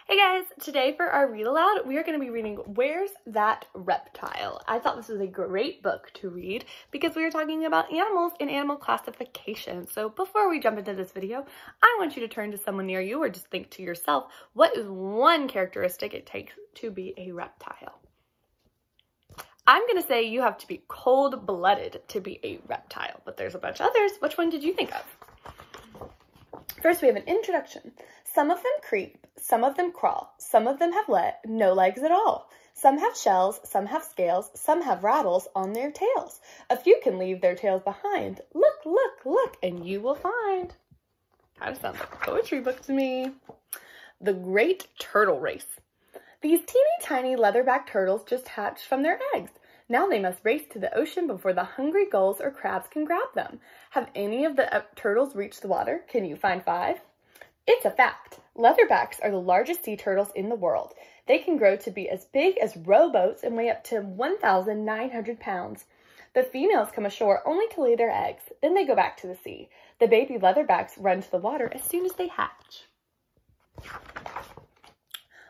Hey guys, today for our read aloud, we are going to be reading Where's That Reptile? I thought this was a great book to read because we are talking about animals and animal classification. So before we jump into this video, I want you to turn to someone near you or just think to yourself, what is one characteristic it takes to be a reptile? I'm going to say you have to be cold-blooded to be a reptile, but there's a bunch of others. Which one did you think of? First, we have an introduction. Some of them creep, some of them crawl, some of them have no legs at all. Some have shells, some have scales, some have rattles on their tails. A few can leave their tails behind. Look, look, look, and you will find. Kind of sounds like a poetry book to me. The Great Turtle Race. These teeny tiny leatherback turtles just hatched from their eggs. Now they must race to the ocean before the hungry gulls or crabs can grab them. Have any of the turtles reached the water? Can you find 5? It's a fact. Leatherbacks are the largest sea turtles in the world. They can grow to be as big as rowboats and weigh up to 1,900 pounds. The females come ashore only to lay their eggs. Then they go back to the sea. The baby leatherbacks run to the water as soon as they hatch.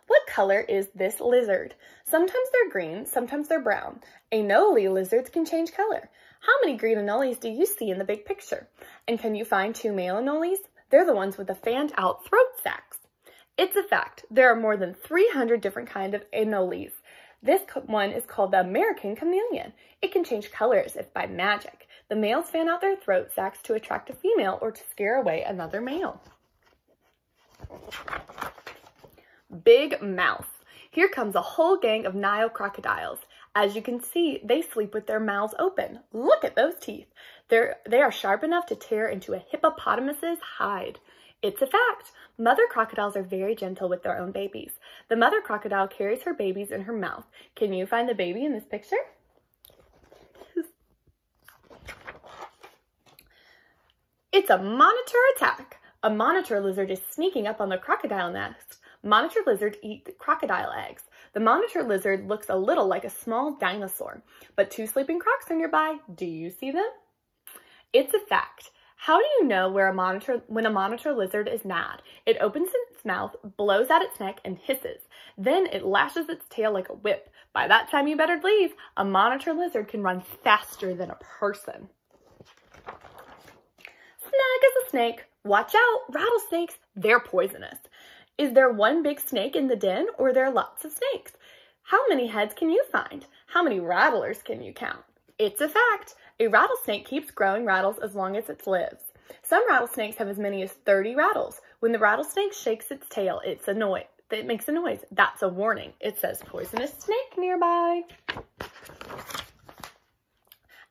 What color is this lizard? Sometimes they're green, sometimes they're brown. Anole lizards can change color. How many green anoles do you see in the big picture? And can you find 2 male anoles? They're the ones with the fanned out throat sacs. It's a fact. There are more than 300 different kinds of anoles. This one is called the American chameleon. It can change colors if by magic. The males fan out their throat sacs to attract a female or to scare away another male. Big mouth. Here comes a whole gang of Nile crocodiles. As you can see, they sleep with their mouths open. Look at those teeth. They are sharp enough to tear into a hippopotamus's hide. It's a fact. Mother crocodiles are very gentle with their own babies. The mother crocodile carries her babies in her mouth. Can you find the baby in this picture? It's a monitor attack. A monitor lizard is sneaking up on the crocodile nest. Monitor lizards eat crocodile eggs. The monitor lizard looks a little like a small dinosaur, but 2 sleeping crocs are nearby. Do you see them? It's a fact. How do you know when a monitor lizard is mad? It opens its mouth, blows out its neck, and hisses. Then it lashes its tail like a whip. By that time, you better leave. A monitor lizard can run faster than a person. Snug as a snake. Watch out, rattlesnakes. They're poisonous. Is there one big snake in the den, or are there lots of snakes? How many heads can you find? How many rattlers can you count? It's a fact. A rattlesnake keeps growing rattles as long as it lives. Some rattlesnakes have as many as 30 rattles. When the rattlesnake shakes its tail, it makes a noise. That's a warning. It says poisonous snake nearby.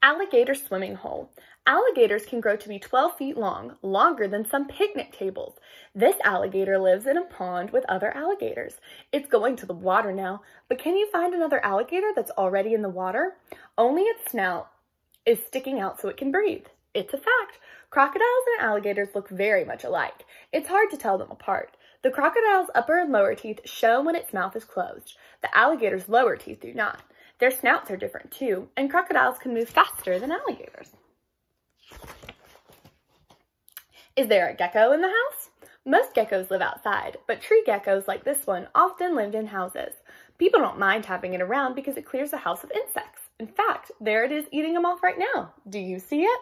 Alligator swimming hole. Alligators can grow to be 12 feet long, longer than some picnic tables. This alligator lives in a pond with other alligators. It's going to the water now, but can you find another alligator that's already in the water? Only its snout is sticking out so it can breathe. It's a fact. Crocodiles and alligators look very much alike. It's hard to tell them apart. The crocodile's upper and lower teeth show when its mouth is closed. The alligator's lower teeth do not. Their snouts are different too, and crocodiles can move faster than alligators. Is there a gecko in the house? Most geckos live outside, but tree geckos like this one often lived in houses. People don't mind having it around because it clears the house of insects. In fact, there it is eating them off right now. Do you see it?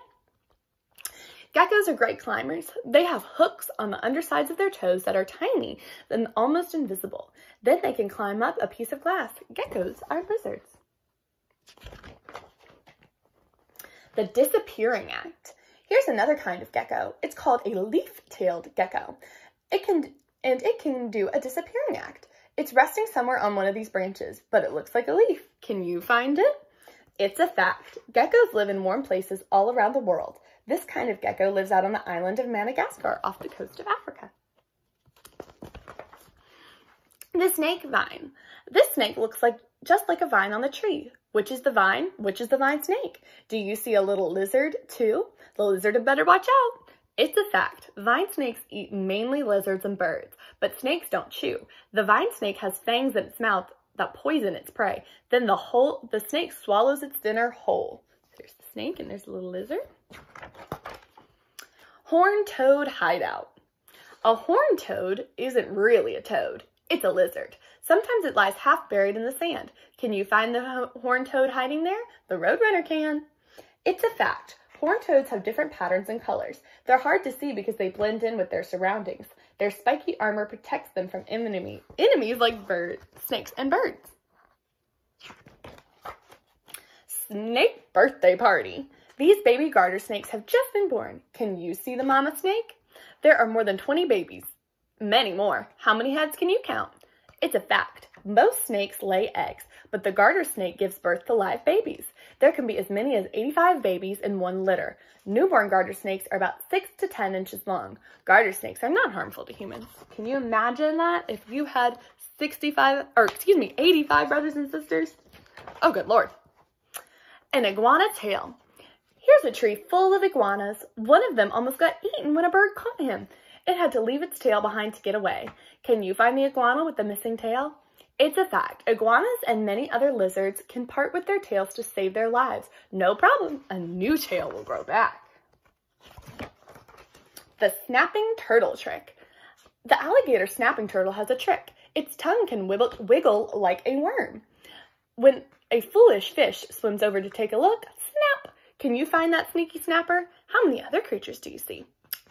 Geckos are great climbers. They have hooks on the undersides of their toes that are tiny and almost invisible. Then they can climb up a piece of glass. Geckos are lizards. The disappearing act. Here's another kind of gecko. It's called a leaf-tailed gecko. It can do a disappearing act. It's resting somewhere on one of these branches, but it looks like a leaf. Can you find it? It's a fact. Geckos live in warm places all around the world. This kind of gecko lives out on the island of Madagascar off the coast of Africa. The snake vine. This snake looks just like a vine on the tree. Which is the vine? Which is the vine snake? Do you see a little lizard too? The lizard had better watch out. It's a fact. Vine snakes eat mainly lizards and birds, but snakes don't chew. The vine snake has fangs in its mouth that poison its prey. Then the snake swallows its dinner whole. There's the snake and there's the little lizard. Horned toad hideout. A horned toad isn't really a toad. It's a lizard. Sometimes it lies half buried in the sand. Can you find the horned toad hiding there? The roadrunner can. It's a fact. Horned toads have different patterns and colors. They're hard to see because they blend in with their surroundings. Their spiky armor protects them from enemies like snakes and birds. Snake birthday party. These baby garter snakes have just been born. Can you see the mama snake? There are more than 20 babies. Many more. How many heads can you count? It's a fact. Most snakes lay eggs, but the garter snake gives birth to live babies. There can be as many as 85 babies in one litter. Newborn garter snakes are about 6 to 10 inches long. Garter snakes are not harmful to humans. Can you imagine that if you had 85 brothers and sisters? Oh, good Lord. An iguana tail. Here's a tree full of iguanas. One of them almost got eaten when a bird caught him. It had to leave its tail behind to get away. Can you find the iguana with the missing tail? It's a fact. Iguanas and many other lizards can part with their tails to save their lives. No problem. A new tail will grow back. The snapping turtle trick. The alligator snapping turtle has a trick. Its tongue can wiggle like a worm. When a foolish fish swims over to take a look, snap! Can you find that sneaky snapper? How many other creatures do you see?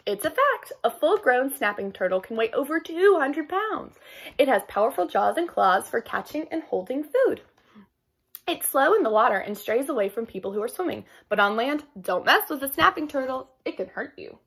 It's a fact. A full-grown snapping turtle can weigh over 200 pounds. It has powerful jaws and claws for catching and holding food. It's slow in the water and strays away from people who are swimming. But on land, don't mess with a snapping turtle. It can hurt you.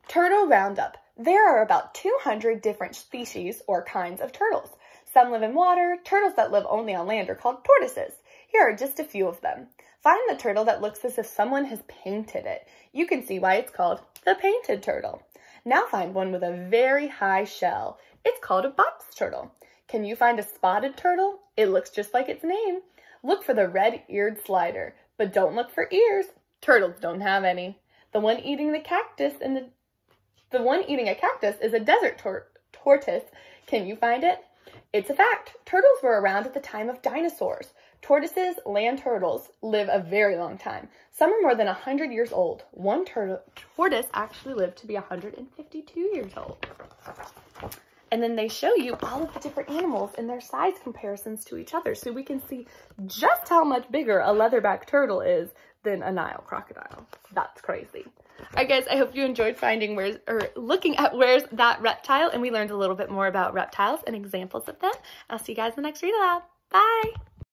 Turtle roundup. There are about 200 different species or kinds of turtles. Some live in water. Turtles that live only on land are called tortoises. Here are just a few of them. Find the turtle that looks as if someone has painted it. You can see why it's called the painted turtle. Now find one with a very high shell. It's called a box turtle. Can you find a spotted turtle? It looks just like its name. Look for the red-eared slider, but don't look for ears. Turtles don't have any. The one eating a cactus is a desert tortoise. Can you find it? It's a fact. Turtles were around at the time of dinosaurs. Tortoises, land turtles, live a very long time. Some are more than 100 years old. One tortoise actually lived to be 152 years old. And then they show you all of the different animals and their size comparisons to each other, so we can see just how much bigger a leatherback turtle is than a Nile crocodile. That's crazy. All right, guys, I hope you enjoyed looking at Where's That Reptile, and we learned a little bit more about reptiles and examples of them. I'll see you guys in the next read aloud. Bye!